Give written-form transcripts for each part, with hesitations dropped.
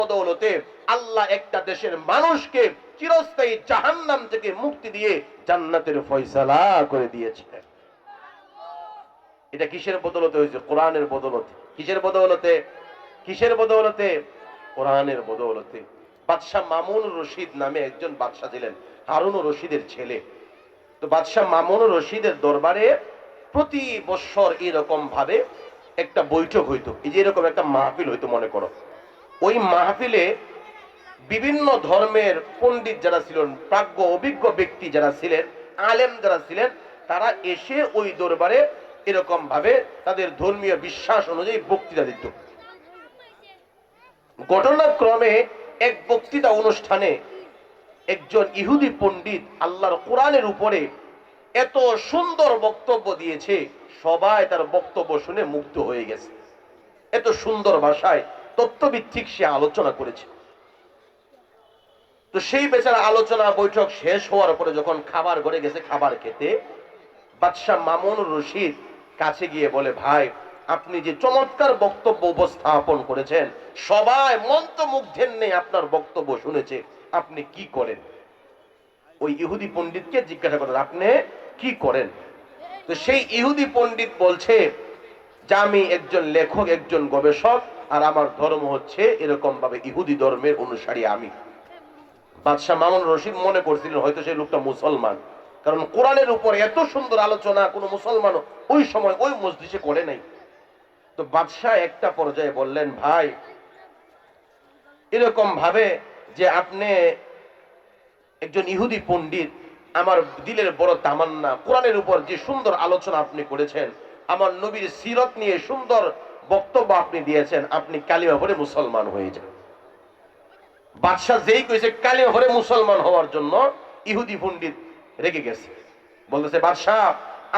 বদৌলতে আল্লাহ একটা দেশের মানুষকে চিরস্থায়ী জাহান্নাম থেকে মুক্তি দিয়ে জান্নাতের ফয়সালা করে দিয়েছিলেন। এটা কিসের বদৌলতে হয়েছে? কোরআনের বদৌলতে। কিসের বদৌলতে? কিসের বদৌলতে? কোরআনের বদৌলতে। বাদশাহ মামুন রশিদ নামে একজন বাদশাহ ছিলেন, হারুন রশিদের ছেলে। তো বাদশাহ মামুন রশিদের দরবারে প্রতি বছর এরকম ভাবে একটা বৈঠক হইতো, এই যে এরকম একটা মাহফিল হইতো মনে করো। ওই মাহফিলে বিভিন্ন ধর্মের পণ্ডিত যারা ছিলেন, প্রাজ্ঞ অভিজ্ঞ ব্যক্তি যারা ছিলেন, আলেম যারা ছিলেন, তারা এসে ওই দরবারে এরকম ভাবে তাদের ধর্মীয় বিশ্বাস অনুযায়ী বক্তৃতা দিত। ঘটনাক্রমে এক বক্তৃতা অনুষ্ঠানে একজন ইহুদি পণ্ডিত আল্লাহর কোরআনের উপরে এত সুন্দর বক্তব্য দিয়েছে, সবাই তার বক্তব্য শুনে মুগ্ধ হয়ে গেছে। এত সুন্দর ভাষায় তত্ত্বভিত্তিক সে আলোচনা করেছে। তো সেই বেচারা আলোচনা বৈঠক শেষ হওয়ার পরে যখন খাবার ঘরে গেছে খাবার খেতে, বাদশাহ মামুন রশিদ কাছে গিয়ে বলে, ভাই আপনি যে চমৎকার বক্তব্য উপস্থাপন করেছেন, সবাই মন্ত্রমুগ্ধের নেই আপনার বক্তব্য শুনেছে, আপনি কি করেন? ওই ইহুদি পণ্ডিতকে জিজ্ঞাসা করেন, আপনি কি করেন? তো সেই ইহুদি পণ্ডিত বলছে যে আমি একজন লেখক, একজন গবেষক, আর আমার ধর্ম হচ্ছে এরকম ভাবে ইহুদি ধর্মের অনুসারী আমি। বাদশাহ মামুন রশিদ মনে করছিলেন হয়তো সেই লোকটা মুসলমান, কারণ কোরআনের উপর এত সুন্দর আলোচনা কোনো মুসলমান ওই সময় ওই মজলিসে করে নাই। তো বাদশাহ একটা পর্যায়ে বললেন, ভাই এরকম ভাবে যে আপনি একজন ইহুদি পণ্ডিত, আমার দিলের বড় তামান্না, কোরআনের উপর যে সুন্দর আলোচনা আপনি করেছেন, আমার নবীর সিরত নিয়ে সুন্দর বক্তব্য আপনি দিয়েছেন, আপনি কালিমা পড়ে মুসলমান হয়ে যান। বাদশাহ যেই কইছে কালিমা পড়ে মুসলমান হওয়ার জন্য, ইহুদি পণ্ডিত রেগে গেছে, বলতেছে, বাদশাহ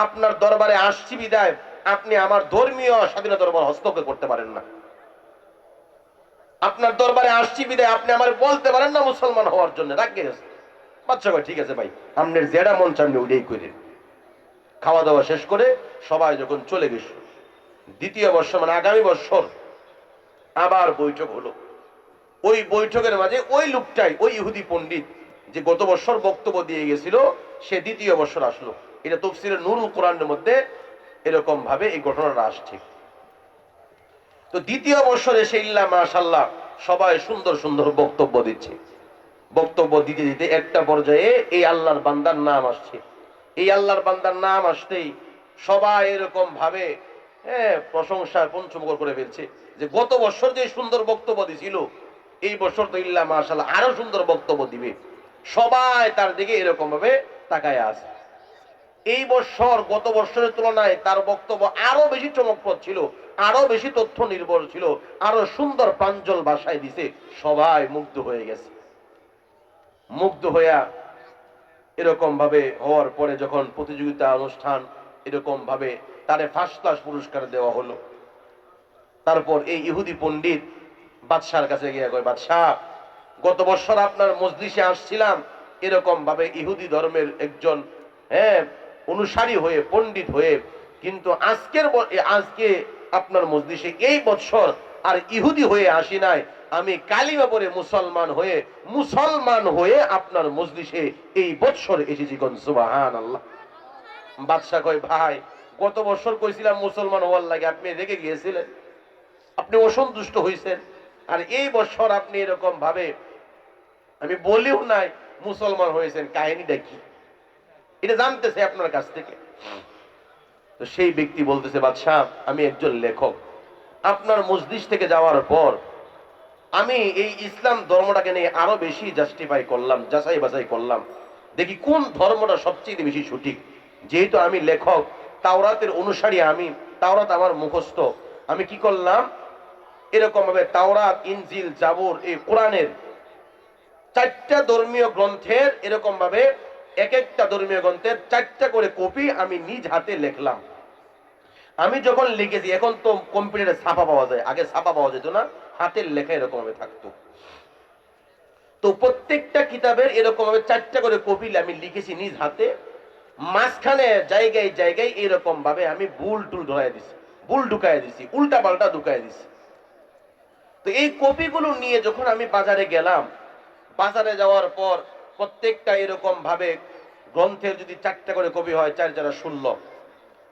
আপনার দরবারে আসছি বিদায় আপনি আমার ধর্মীয় স্বাধীনতার উপর হস্তক্ষেপ করতে পারেন না। আপনার দরবারে আসছি বিদায় আপনি আমার বলতে পারেন না মুসলমান হওয়ার জন্য। রাগে গেছে। বাদশা কয়, ঠিক আছে ভাই, আপনার যেটা মন চান ওইটাই করে। খাওয়া দাওয়া শেষ করে সবাই যখন চলে গেছে, দ্বিতীয় বর্ষ মানে আগামী বছর আবার বৈঠক হলো। ওই বৈঠকের মাঝে ওই লোকটাই, ওই ইহুদি পণ্ডিত যে গত বছর বক্তব্য দিয়ে গেছিল, সে দ্বিতীয় বছর আসলো। এটা তাফসীরে নূরুল কোরআনের মধ্যে এরকম ভাবে এই ঘটনাটা আসছে। তো দ্বিতীয় বছর এসে ইল্লা মাশাআল্লাহ সবাই সুন্দর সুন্দর বক্তব্য দিচ্ছে। বক্তব্য দিতে দিতে একটা পর্যায়ে এই আল্লাহর বান্দার নাম আসছে। এই আল্লাহর বান্দার নাম আসতেই সবাই এরকম ভাবে প্রশংসায় পঞ্চমুখর করে ফেলছে যে গত বছর যে সুন্দর বক্তব্য দিছিল, এই বছর তো ইল্লা মাশাআল্লাহ আরো সুন্দর বক্তব্য দিবে। সবাই তার দিকে এরকম ভাবে তাকায় আছে। এই বছর গত বছরের তুলনায় তার বক্তব্য আরো বেশি চমকপ্রদ ছিল, আরো বেশি তথ্য নির্ভর ছিল, আরো সুন্দর প্রাঞ্জল ভাষায় দিছে। সবাই মুগ্ধ হয়ে গেছে। মুগ্ধ হইয়া এরকম ভাবে হওয়ার পরে যখন প্রতিযোগিতা অনুষ্ঠান এরকম ভাবে তারে ফার্স্ট ক্লাস পুরস্কার দেওয়া হলো, তারপর এই ইহুদি পণ্ডিত বাদশার কাছে গিয়ে কয়, বাদশাহ গত বছর আপনার মজলিসে আসছিলাম এরকম ভাবে ইহুদি ধর্মের একজন অনুসারী হয়ে, পণ্ডিত হয়ে, কিন্তু আজকে আপনার মজলিসে এই বছর আর ইহুদি হয়ে আসি নাই, আমি কালিমা পড়ে মুসলমান হয়ে আপনার মজলিসে এই বছর এসেছি। কোন সুবহানাল্লাহ। বাদশা কয়, ভাই গত বছর কইছিলাম মুসলমান হওয়ার লাগে, আপনি রেগে গিয়েছিলেন, আপনি অসন্তুষ্ট হয়েছেন, আর এই বছর আপনি এরকম ভাবে আমি বলিও নাই মুসলমান হয়েছেন, কাহিনীটা কি? এটা জানতেছে আপনার কাছ থেকে। তো সেই ব্যক্তি বলতেছে, বাদশাহ আমি একজন লেখক, আপনার মজলিস থেকে যাওয়ার পর আমি এই ইসলাম ধর্মটাকে নিয়ে আরো বেশি জাস্টিফাই করলাম, যাচাই বাছাই করলাম, দেখি কোন ধর্মটা সবচেয়ে বেশি সঠিক। যেহেতু আমি লেখক, তাওরাতের অনুসারী আমি, তাওরাত আমার মুখস্থ, আমি কি করলাম এরকম ভাবে তাওরাত, ইনজিল, জাবুর, এই কোরআনের 4টা ধর্মীয় গ্রন্থের এরকম ভাবে এক একটা ধর্মীয় গ্রন্থের 4টা করে কপি আমি নিজ হাতে লিখলাম। আমি যখন লিখেছি, এখন তো কম্পিউটারে ছাপা পাওয়া যায়, আগে ছাপা পাওয়া যেত না, হাতের লেখা এরকম ভাবে থাকতো। তো প্রত্যেকটা কিতাবের এরকম ভাবে 4টা করে কপি আমি লিখেছি নিজ হাতে। মাঝখানে জায়গায় জায়গায় এরকম ভাবে আমি ভুল টুল ধরাই দিছি, ভুল ঢুকাই দিছি, উল্টা পাল্টা ঢুকাই দিছি। তো এই কপিগুলো নিয়ে যখন আমি বাজারে গেলাম, বাজারে যাওয়ার পর প্রত্যেকটা এরকম ভাবে গ্রন্থের যদি 4টা করে কপি হয়, 4×16,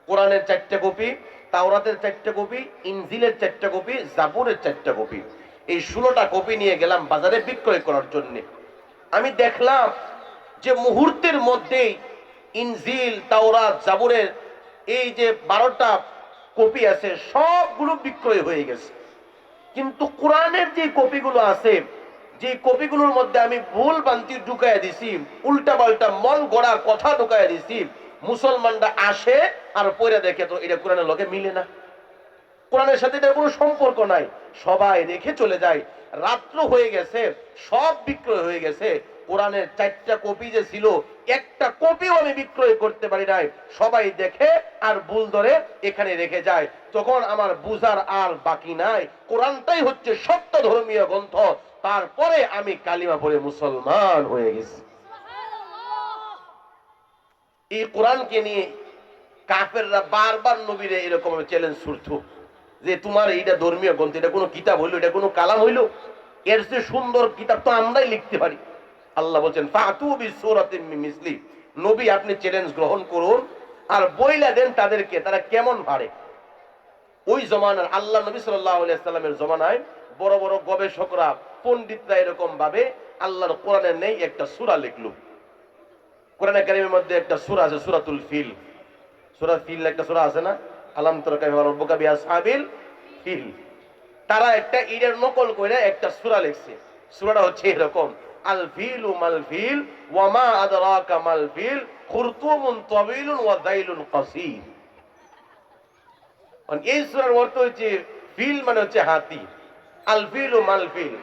কোরআনের 4টা কপি, তাওরাতের 4টা কপি, ইনজিলের 4টা কপি, জাবুরের 4টা কপি, এই 16টা কপি নিয়ে গেলাম বাজারে বিক্রয় করার জন্য। আমি দেখলাম যে মুহূর্তের মধ্যেই ইনজিল, তাওরাত, জাবুরের এই যে 12টা কপি আছে সবগুলো বিক্রয় হয়ে গেছে। কিন্তু কোরআনের যে কপিগুলো আছে, যে কপিগুলোর মধ্যে আমি ভুল বান্তি ঢুকাইয়া দিছি, উল্টা পাল্টা মন গড়া কথা ঢুকাইয়া দিছি, মুসলমানরা আসে আর পড়ে দেখে তো এটা কোরআনের লগে মিলে না, কোরআনের সাথে এটার কোনো সম্পর্ক নাই, সবাই রেখে চলে যায়। রাত্র হয়ে গেছে, সব বিক্রয় হয়ে গেছে। কোরআনের 4টা কপি যে ছিল, একটা কপিও আমি বিক্রয় করতে পারি নাই। সবাই দেখে আর ভুল ধরে এখানে রেখে যায়। তখন আমার বুঝার আর বাকি নাই, কোরআনটাই হচ্ছে সত্য ধর্মীয় গ্রন্থ। তারপরে আমি কালিমা পড়ে মুসলমান হয়ে গেছি। এই কোরআনকে নিয়ে কাফেররা বারবার নবীরে এরকম চ্যালেঞ্জ ছুড়তো যে তোমার এইটা ধর্মীয় গ্রন্থ, এটা কোনো কিতাব হইলো, এটা কোনো কালাম হইলো, এর চেয়ে সুন্দর কিতাব তো আমরাই লিখতে পারি। আল্লাহ বলছেন ফাতু বিসূরাতিন মিন মিসলি, নবী আপনি চ্যালেঞ্জ গ্রহণ করুন আর বইলা দেন তাদেরকে তারা কেমন পারে। ওই জমানার আল্লাহ নবী সাল্লাল্লাহু আলাইহি ওয়াসাল্লামের জমানায় বড় বড় গবেষকরা, পণ্ডিতরা এরকম ভাবে আল্লাহর কোরআনের নেই একটা সূরা লিখলো। কোরআনে কারীমের মধ্যে একটা সূরা আছে, সূরাতুল ফিল। সূরা ফিল একটা সূরা আছে না, আলাম তারা কাইফা রাব্বুকা বিআসহাবিল ফিল। তারা একটা এর নকল করে একটা সূরা লিখছে। সূরাটা হচ্ছে এরকম, আল ফিলু মাল ফিল ওয়া মা আদরাকা মাল ফিল খুরতুমুন তাওয়িলুন ওয়া যাইলুন কাসীর। এই সূরার অর্থ হচ্ছে ফিল মানে হচ্ছে হাতি, আল ফিলু মাল ফিল,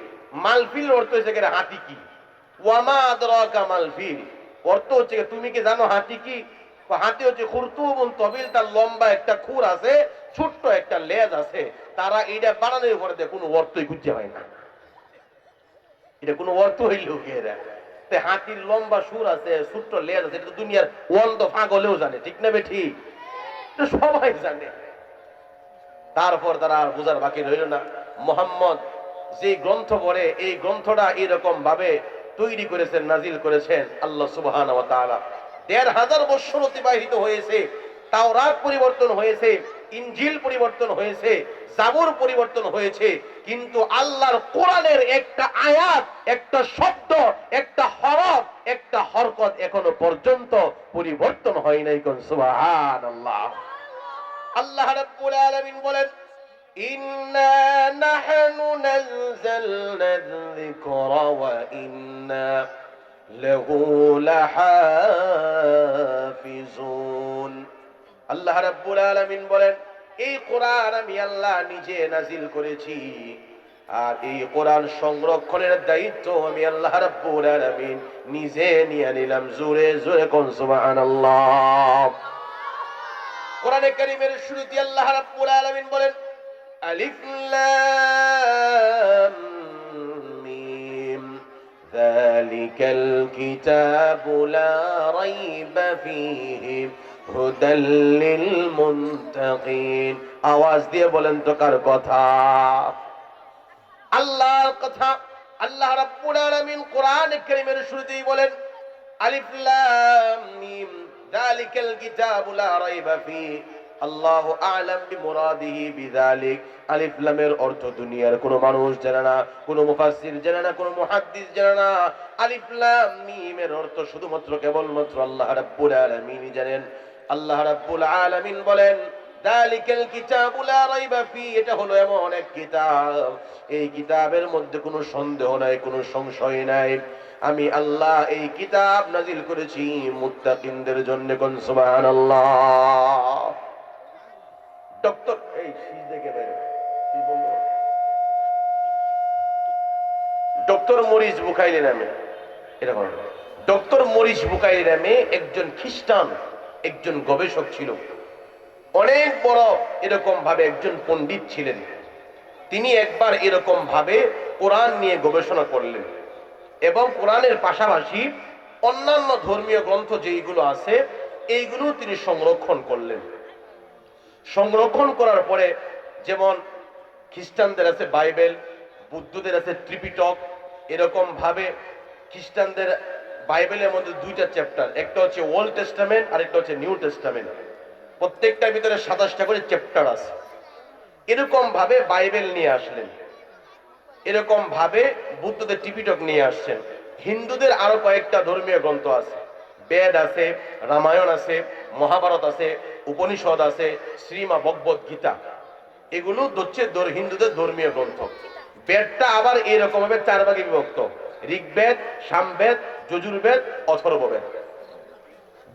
মাল ফিল অর্থ হচ্ছে হাতি কি, ওয়া মা আদরাকা মাল ফিল অর্থ হচ্ছে তুমি কি জানো হাতি কি? হাতি হচ্ছে খুরতুমুন তাওয়িল, তার লম্বা একটা খুর আছে, ছোট্ট একটা লেজ আছে। তারা এটা বানানোর উপরে কোনো অর্থই খুঁজে হয় না, এটা কোনো অর্থ হইলেও কি এরা হাতির লম্বা সুর আছে, ছোট্ট লেজ আছে, এটা দুনিয়ার অন্ধ পাগলেও জানে, ঠিক না বে ঠিক? সবাই জানে। তারপর তারা আর বোঝার বাকি রইল না। মুহাম্মদ যে গ্রন্থ পড়ে, এই গ্রন্থটা এরকম ভাবে তৈরি করেছেন, নাজিল করেছেন আল্লাহ সুবহানাহু ওয়া তাআলা। ১৫০০ বছর অতিবাহিত হয়েছে, তাওরাত পরিবর্তন হয়েছে, ইনজিল পরিবর্তন হয়েছে, জাবুর পরিবর্তন হয়েছে, কিন্তু আল্লাহর কোরআনের একটা আয়াত, একটা শব্দ, একটা হরফ, একটা হরকত এখনো পর্যন্ত পরিবর্তন হয় নাই। কোন সুবহানাল্লাহ। আল্লাহ রাব্বুল আলামিন বলেন ইন্না নাহনু নাযালনা যিকরা ওয়া ইন্না লাহু লাহাফিজুন। আল্লাহ রাব্বুল আলামিন বলেন এই কোরআন আমি আল্লাহ নিজে নাজিল করেছি, আর এই কোরআন সংরক্ষণের দায়িত্ব আমি আল্লাহ রাব্বুল আলামিন নিজে নিয়ে নিলাম। জোরে জোরে কোন সুবহানাল্লাহ। কোরআনে কারীমের শুরুতে আল্লাহ রাব্বুল আলামিন বলেন আলিফ লাম মিম যালিকাল কিতাবু লা রাইবা ফীহি হুদাল লিল মুত্তাকিন। আওয়াজ দিয়ে বলেন তো কার কথা? আল্লাহর কথা। আল্লাহ রাব্বুল আলামিন কোরআনে কারীমের শুরুতেই বলেন আলিফ লাম মিম যালিকাল কিতাবু লা রাইবা ফীহি। আল্লাহু আ'লাম বিমুরাদিহি বিযালিক। আলিফ লামের অর্থ দুনিয়ার কোনো মানুষ জানে না, কোনো মুফাসসির জানে না, কোনো মুহাদ্দিস জানে না। আলিফ লাম মিমের অর্থ শুধুমাত্র কেবলমাত্র আল্লাহ রাব্বুল আলামিনই জানেন। আল্লাহ রাব্বুল আলামিন বলেন যালিকাল কিতাবু লা রাইবা ফীহি, এটা হলো এমন এক কিতাব, এই কিতাবের মধ্যে কোনো সন্দেহ নাই, কোনো সংশয় নাই। আমি আল্লাহ এই কিতাব নাজিল করেছি মুত্তাকিনদের জন্য। কোন সুবহানাল্লাহ। ডক্টর এই শীষ দেখে বাইরে কি বলবো, ডক্টর মরিস বুকাইলি নামে, এরকম ডক্টর মরিস বুকাইলি নামে একজন খ্রিস্টান, একজন গবেষক ছিল, অনেক বড় এরকম ভাবে একজন পণ্ডিত ছিলেন। তিনি একবার এরকম ভাবে কোরআন নিয়ে গবেষণা করলেন এবং কোরআনের পাশাপাশি অন্যান্য ধর্মীয় গ্রন্থ যেইগুলো আছে এইগুলো তিনি সংরক্ষণ করলেন। সংরক্ষণ করার পরে যেমন খ্রিস্টানদের আছে বাইবেল, বুদ্ধদের আছে ত্রিপিটক, এরকম ভাবে খ্রিস্টানদের বাইবেলের মধ্যে দুইটা চ্যাপ্টার, একটা হচ্ছে ওল্ড টেস্টামেন্ট আর একটা হচ্ছে নিউ টেস্টামেন্ট। প্রত্যেকটার ভিতরে 27টা করে চ্যাপ্টার আছে। এরকম ভাবে বাইবেল নিয়ে আসলেন, এরকম ভাবে বুদ্ধদের ত্রিপিটক নিয়ে আসছেন। হিন্দুদের আরো কয়েকটা ধর্মীয় গ্রন্থ আছে, বেদ আছে, রামায়ণ আছে, মহাভারত আছে, উপনিষদ আছে, শ্রীমা ভগবত গীতা, এগুলো হচ্ছে হিন্দুদের ধর্মীয় গ্রন্থ। বেদটা আবার এরকম ভাবে 4 ভাগে বিভক্ত: ঋগ্বেদ, সামবেদ, যজুর্বেদ, অথর্ববেদ।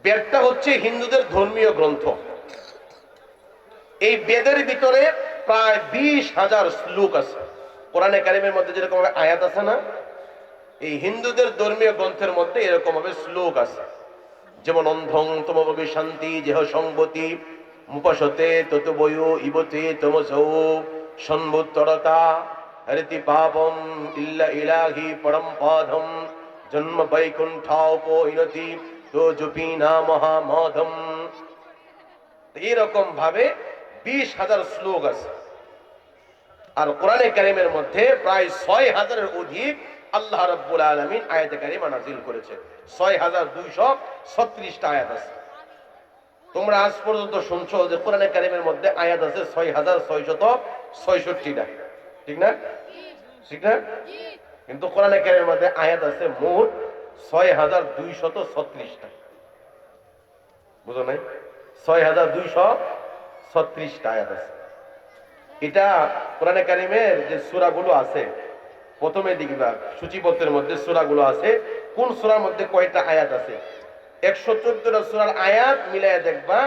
বেদটা হচ্ছে হিন্দুদের ধর্মীয় গ্রন্থ। এই বেদের ভিতরে প্রায় 20,000 শ্লোক আছে। কোরআনে কারিমের মধ্যে যেরকম ভাবে আয়াত আছে না, এই হিন্দুদের ধর্মীয় গ্রন্থের মধ্যে এরকম ভাবে শ্লোক আছে। যেমন অন্ধং তমবি শান্তি যেহ সংগতি মুপাসতে ততবয়ো ইবতে তমসৌ সম্ভুত্তরতা হরিতি পাপম ইল্লা ইলাহি পরম পাদম জন্ম বৈকুণ্ঠোপইনতি তো জপিনা মহামধম। এরকম ভাবে 20,000 শ্লোক আছে। আর কোরআনে কারিমের মধ্যে প্রায় 6,000-এর অধিক আল্লাহ রাব্বুল আলামিন আয়াতে কারিমা নাযিল করেছে। 6,236টা আয়াত আছে। তোমরা আজ পর্যন্ত শুনছো যে কোরআনে কারিমের মধ্যে আয়াত আছে 6,666টা, ঠিক না? ঠিক না? কিন্তু কোরআনে কারিমের মধ্যে আয়াত আছে মোট 6,236টা। বুঝো নাই? 6,236টা আয়াত আছে। এটা কোরআনে কারিমের যে সূরাগুলো আছে, প্রথমে দিকবা সূচিপত্রের মধ্যে সূরাগুলো আছে, কোন সূরার মধ্যে কয়টা আয়াত আছে 114টা সূরার আয়াত মিলায়া দেখবা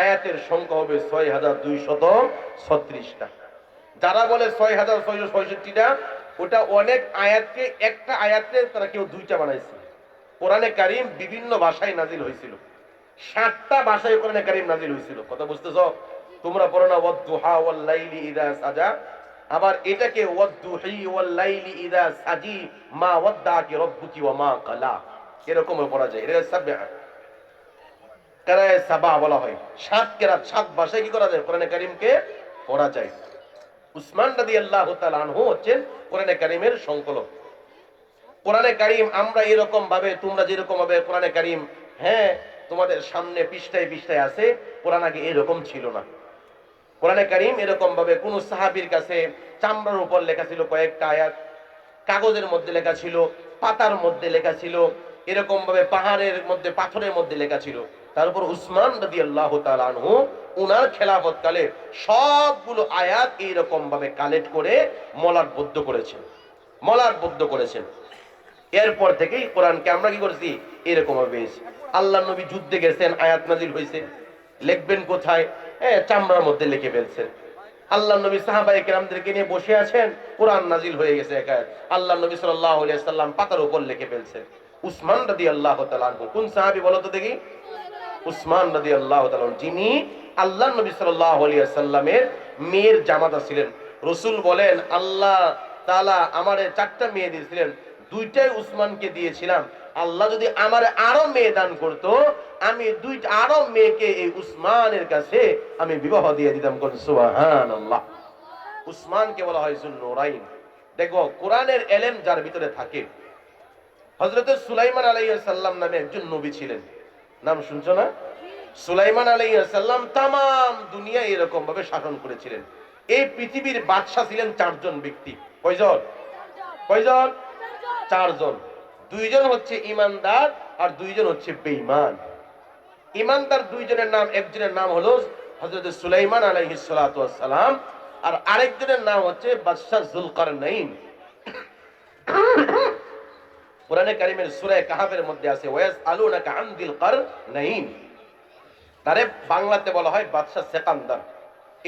আয়াতের সংখ্যা হবে 6,236টা। যারা বলে 6,666টা, ওটা অনেক আয়াতকে একটা আয়াতে তারা কেউ দুইটা বানাইছে। কোরআনে কারিম বিভিন্ন ভাষায় নাজিল হয়েছিল, 7টা ভাষায় কোরআনে কারিম নাজিল হয়েছিল। কথা বুঝতেছো? তোমরা পড়ো না ওয়াদ-দুহা ওয়াল লাইলি ইযা সাজা, আবার এটাকে ওয়াদ-দুহি ওয়াল লাইলি ইযা সাজি মা ওয়াদ্দাকি রাব্বুকি ওয়া মা ক্বালা, এরকম পড়া যায়। এটা সাবআ কিরায়ে সাবা বলা হয়। 7 কিরাত, 7 ভাষায় কি করা যায়? কোরআনে কারিমকে পড়া যায়। উসমান রাদিয়াল্লাহু তাআলা আনহু হচ্ছেন কোরআনে কারিমের সংকলক। কোরআনে কারিম আমরা এরকম ভাবে, তোমরা যেরকম ভাবে কোরআনে কারিম হ্যাঁ তোমাদের সামনে পৃষ্ঠায় পৃষ্ঠায় আছে, কোরআন আগে এরকম ছিল না। কোরআনে কারিম এরকম ভাবে কোন সাহাবীর কাছে চামড়ার উপর লেখা ছিল কয়েকটা আয়াত, কাগজের মধ্যে লেখা ছিল, পাতার মধ্যে লেখা ছিল, এরকম ভাবে পাহাড়ের মধ্যে পাথরের মধ্যে লেখা ছিল। তার উপর উসমান রাদিয়াল্লাহু তাআলা আনহু উনার খেলাফত কালে সবগুলো আয়াত এইরকম ভাবে কালেক্ট করে মলাটবদ্ধ করেছেন, মলাটবদ্ধ করেছেন। এরপর থেকেই কোরআনকে আমরা কি করেছি? এরকম ভাবে পেয়েছি। আল্লাহ নবী যুদ্ধে গেছেন, আয়াত নাজিল হয়েছে, লিখবেন কোথায়? চামড়ার মধ্যে লিখে ফেলছেন। আল্লাহ নবী সাহাবায়ে কেরামদেরকে নিয়ে বসে আছেন, কোরআন নাজিল হয়ে গেছে এক আয়াত, আল্লাহ নবী সাল্লাল্লাহু আলাইহি সাল্লাম পাতার উপর লিখে ফেলছেন। উসমান রাদিয়াল্লাহু তাআলা আনহু কোন সাহাবী বলো তো দেখি? উসমান রাদিয়াল্লাহু তাআলা, যিনি আল্লাহ নবী সাল্লাল্লাহু আলাইহি সাল্লামের মেয়ের জামাতা ছিলেন। রাসূল বলেন আল্লাহ তাআলা আমারে 4টা মেয়ে দিয়েছিলেন, 2টাই উসমানকে দিয়েছিলাম। আল্লাহ যদি আমারে আরো মেয়ে দান করতো, আমি 2টা আরো মেয়েকে এই উসমানের কাছে আমি বিবাহ দিয়ে দিতাম। কোন সুবহানাল্লাহ। উসমানকে বলা হয় যুন্নুরাইন। দেখো কোরআনের ইলম যার ভিতরে থাকে। হযরত সুলাইমান আলাইহিস সালাম নামে একজন নবী ছিলেন, নাম শুনছো না? সুলাইমান আলাইহিস সালাম তামাম দুনিয়া এরকম ভাবে শাসন করেছিলেন। এই পৃথিবীর বাদশা ছিলেন 4 জন ব্যক্তি। কয়জন? কয়জন? 4 জন। 2 জন হচ্ছে ইমানদার আর 2 জন হচ্ছে বেঈমান। ইমানদার 2 জনের নাম, একজনের নাম হলো হযরত সুলাইমান আলাইহিস সালাতু ওয়াস সালাম, আর আরেকজনের নাম হচ্ছে বাদশা যুলকারনাইন। কোরআনে কারিমের সূরা কাহাফের মধ্যে আছে ওয়াসআলুনাকা আন যিল কারনাইন, তারে বাংলাতে বলা হয় বাদশা সেকান্দার।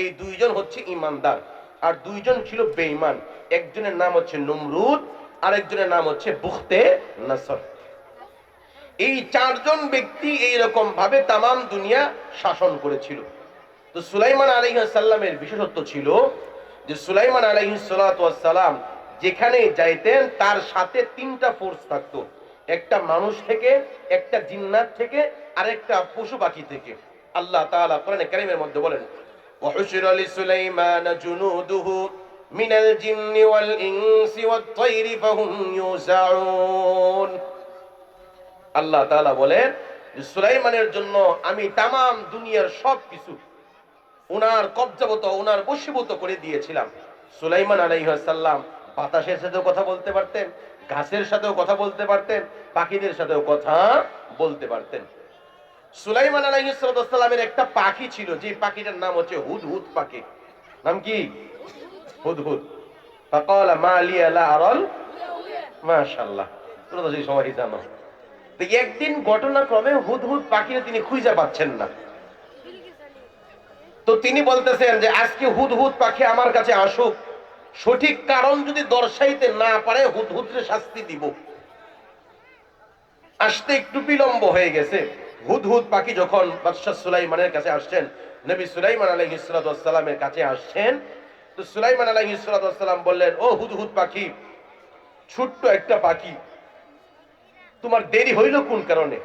এই 2 জন হচ্ছে ইমানদার আর 2 জন ছিল বেঈমান। একজনের নাম হচ্ছে নমরুদ, আরেকজনের নাম হচ্ছে বুখতে নসর। এই 4 জন ব্যক্তি এইরকম ভাবে তামাম দুনিয়া শাসন করেছিল। তো সুলাইমান আলাইহিস সালামের বিশেষত্ব ছিল যে সুলাইমান আলাইহিস সালাতু ওয়াস সালাম যেখানে যাইতেন তার সাথে 3টা ফোর্স থাকতো, একটা মানুষ থেকে, একটা জিন্নাত থেকে, আর একটা পশু পাখি থেকে। আল্লাহ তাআলা কোরআনে কারীমের মধ্যে বলেন ওয়াহুশিরা লিসুলাইমান জুনুদুহু মিনাল জিন্নি ওয়াল ইনসি ওয়াত তায়রি ফাহুম ইউসাউন। আল্লাহ তাআলা বলেন যে সুলাইমানের জন্য আমি তামাম দুনিয়ার সবকিছু ওনার কবজাবত, ওনার বশীভূত করে দিয়েছিলাম। সুলাইমান আলাইহিস সালাম বাতাসের সাথেও কথা বলতে পারতেন, গাছের সাথেও কথা বলতে পারতেন, পাখিদের সাথেও কথা বলতে পারতেন। সুলাইমান আলাইহিস সালামের একটা পাখি ছিল, যে পাখিটার নাম হচ্ছে হুদহুদ পাখি। নাম কি? হুদহুদ। ফাকালা মা লিয়া লা আরাল, মাশাআল্লাহ, তোমরা তো সবাই জানো। তো একদিন ঘটনাক্রমে হুদহুদ পাখিকে তিনি খুঁজে পাচ্ছেন না। তো তিনি বলতেছেন যে আজকে হুদহুদ পাখি আমার কাছে আসুক, সঠিক কারণ যদি দর্শাইতে না পারে হুদহুদরে শাস্তি দিব। আসতে একটু বিলম্ব হয়ে গেছে। হুদহুদ পাখি যখন বাদশাহ সুলাইমানের কাছে আসছেন, নবী সুলাইমান আলাইহিস সালামের কাছে আসছেন, তো সুলাইমান আলাইহিস সালাম বললেন, ও হুদহুদ পাখি, ছোট্ট একটা পাখি, তোমার দেরি হইল কোন কারণে?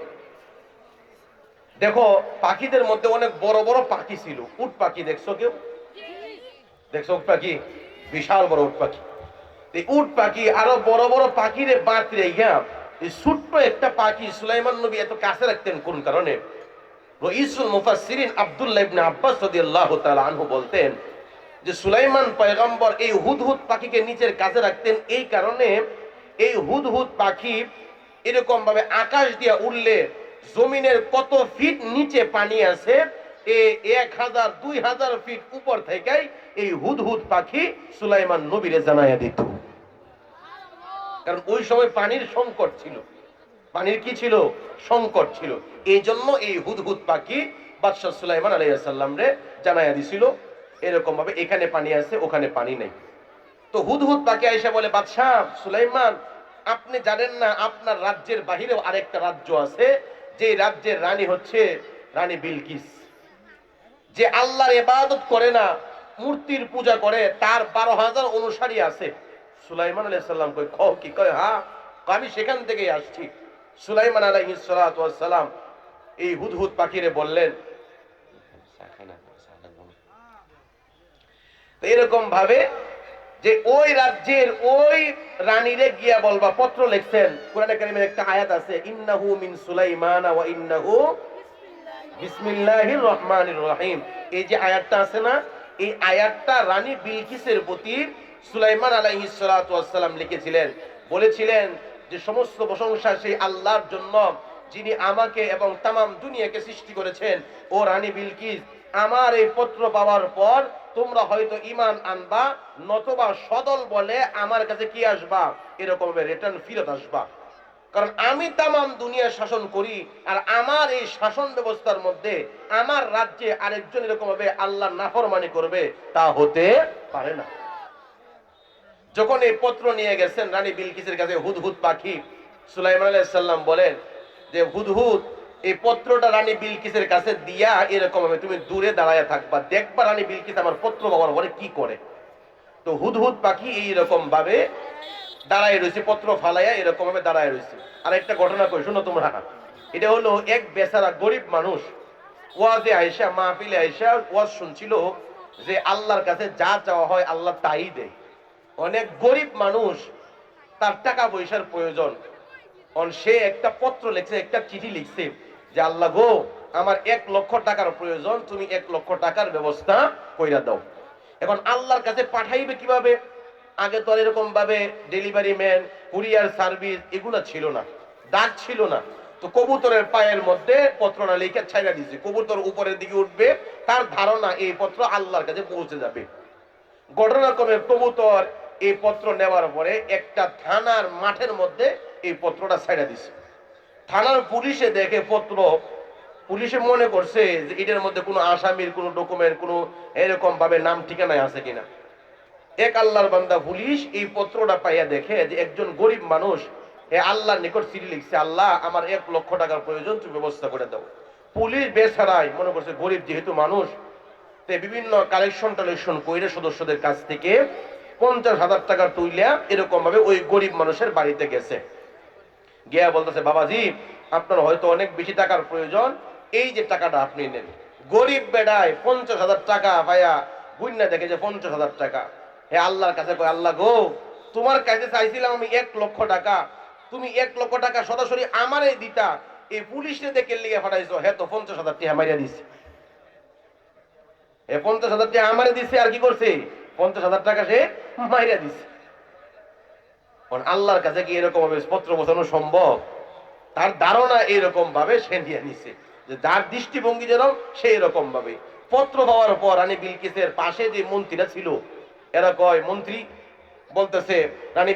দেখো পাখিদের মধ্যে অনেক বড় বড় পাখি ছিল। উট পাখি দেখছো কেউ? দেখছো উট পাখি? বিশাল বড় উট পাখি। এই উট পাখি আরো বড় বড় পাখিরে বাদ রেখা এই ছোট্ট একটা পাখি সুলাইমান নবী এত কাছে রাখতেন কোন কারণে? রাইসুল মুফাসসিরিন আব্দুল্লাহ ইবনে আব্বাস রাদিয়াল্লাহু তাআলা আনহু বলতেন যে সুলাইমান পয়গম্বর এই হুদহুদ পাখিকে নিচের কাছে রাখতেন এই কারণে, এই হুদহুদ পাখি এরকম ভাবে আকাশ দিয়ে উড়লে জমিনের কত ফিট নিচে পানি আছে, 1000-2000 ফিট উপর থেকে এই হুদহুদ পাখি সুলাইমান নবীরে জানাইয়া দিত। কারণ ওই সময় পানির সংকট ছিল। পানির কি ছিল? সংকট ছিল। এই জন্য এই হুদহুদ পাখি বাদশাহ সুলাইমান আলাইহিস সালাম রে জানাইয়া দিছিল এরকম ভাবে এখানে পানি আছে, ওখানে পানি নেই। তো হুদহুদ পাখি আয়েশা বলে, বাদশাহ সুলাইমান, আপনি জানেন না আপনার রাজ্যের বাহিরেও আরেকটা রাজ্য আছে, যে রাজ্যের রানী হচ্ছে রানী বিলকিস, যে আল্লাহর ইবাদত করে না, মূর্তির পূজা করে, তার 12,000 অনুসারী আছে। সুলাইমান আলাইহিস সালাম কই, কও কি? কয় হ্যাঁ, আমি সেখান থেকেই আসছি। সুলাইমান আলাইহিস সালাম এই হুদহুদ পাখিরে বললেন, এরকম ভাবে যে ওই রাজ্যের ওই রানীরে গিয়া বলবা, পত্র লিখছেন। কোরআনে কারীমের একটা আয়াত আছে, ইন্নাহু মিন সুলাইমান ওয়া ইন্নাহু বিসমিল্লাহির রহমানির রহিম। এই যে আয়াতটা আছে না, এই আয়াতটা রানী বিলকিসের প্রতি সুলাইমান আলাইহিস সালাম লিখেছিলেন। বলেছিলেন যে সমস্ত প্রশংসা সেই আল্লাহর জন্য, যিনি আমাকে এবং তামাম দুনিয়াকে সৃষ্টি করেছেন। ও রানী বিলকিস, আমার এই পত্র পাওয়ার পর তোমরা হয়তো ঈমান আনবা, নতবা সদল বলে আমার কাছে কি আসবা, এরকম রিটার্ন ফিরত আসবা। কারণ আমি তামাম দুনিয়া শাসন করি, আর আমার এই শাসন ব্যবস্থার মধ্যে আমার রাজ্যে আরেকজন এরকম ভাবে আল্লাহর নাফরমানি করবে, তা হতে পারে না। যখন এই পত্র নিয়ে গেছেন রানী বিলকিসের কাছে হুদহুদ পাখি, সুলাইমান আলাইহিস সালাম বলেন যে হুদহুদ, এই পত্রটা রানী বিলকিসের কাছে দিয়া এরকম ভাবে তুমি দূরে দাঁড়ায় থাকবা, দেখবা রানী বিলকিস আমার পত্র পাওয়ার পরে কি করে। তো হুদহুদ পাখি এইরকম ভাবে দাঁড়ায় রয়েছে, পত্র ফালাইয়া এরকম ভাবে দাঁড়ায় রয়েছে। আর একটা ঘটনা কই শুনো তোমরা। এটা হলো এক বেচারা গরিব মানুষ ওয়াজে আয়েশা, মাহফিলে আয়েশা ওয়াজ শুনছিল যে আল্লাহর কাছে যা চাওয়া হয় আল্লাহ তাই দেয়। অনেক গরিব মানুষ, তার টাকা পয়সার প্রয়োজন, সে একটা পত্র লিখছে, একটা চিঠি লিখছে যে আল্লাহ গো, আমার 1,00,000 টাকার প্রয়োজন, তুমি 1,00,000 টাকার ব্যবস্থা কইরা দাও। এখন আল্লাহর কাছে পাঠাইবে কিভাবে? আগে তো এরকম ভাবে ডেলিভারি ম্যান, কুরিয়ার সার্ভিস এগুলো ছিল না, ডাক ছিল না। তো কবুতরের পায়ের মধ্যে পত্রটা লিখে ছাইড়া দিয়েছে, কবুতর উপরের দিকে উঠবে, তার ধারণা এই পত্র আল্লাহর কাছে পৌঁছে যাবে। ঘটনাক্রমে কবুতর এই পত্র নেওয়ার পরে একটা থানার মাঠের মধ্যে এই পত্রটা ছাইড়া দিছে। থানার পুলিশে দেখে পত্র, পুলিশে মনে করছে যে এটার মধ্যে কোনো আসামির কোনো ডকুমেন্ট, কোনো এরকম ভাবে নাম ঠিকানায় আছে কিনা। এক আল্লাহর বান্দা পুলিশ এই পত্রটা পাইয়া দেখে যে একজন গরিব মানুষ আল্লাহর নিকট চিঠি লিখছে, আল্লাহ আমার 1,00,000 টাকার প্রয়োজন, তুমি ব্যবস্থা করে দাও। পুলিশ বেছাড়াই মনে করছে গরিব যেহেতু মানুষ, বিভিন্ন কালেকশন টালেকশন কইরে সদস্যদের কাছ থেকে 50,000 টাকা তুইলা এরকম ভাবে ওই গরিব মানুষের বাড়িতে গেছে। গিয়া বলতেছে, বাবাজি আপনার হয়তো অনেক বেশি টাকার প্রয়োজন, এই যে টাকাটা আপনি নেন। গরিব বেড়ায় 50,000 টাকা পাইয়া গুইন্না দেখে যে 50,000 টাকা। হে আল্লাহর কাছে কয়, আল্লাহ গো, তোমার কাছে চাইছিলাম আমি 1,00,000 টাকা, তুমি 1,00,000 টাকা সরাসরি আমারে দিতা, এই পুলিশে দেখে লিয়ে ফাটাইছো, হে তো 50,000 টাকা মাইরা দিছে। এ 50,000 টাকা আমারে দিছে, আর কি করছে? 50,000 টাকা সে মাইরা দিছে। আল্লাহর কাছে কি এরকম ভাবে পত্র বোঝানো সম্ভব? তার ধারণা এরকম ভাবে সে নিয়ে নিছে, যে যার দৃষ্টিভঙ্গি যেন সেই রকম ভাবে। পত্র পাওয়ার পর রানী বিলকিসের পাশে যে মন্ত্রীরা ছিল, এরা কয়, মন্ত্রী বলতেছে, রানী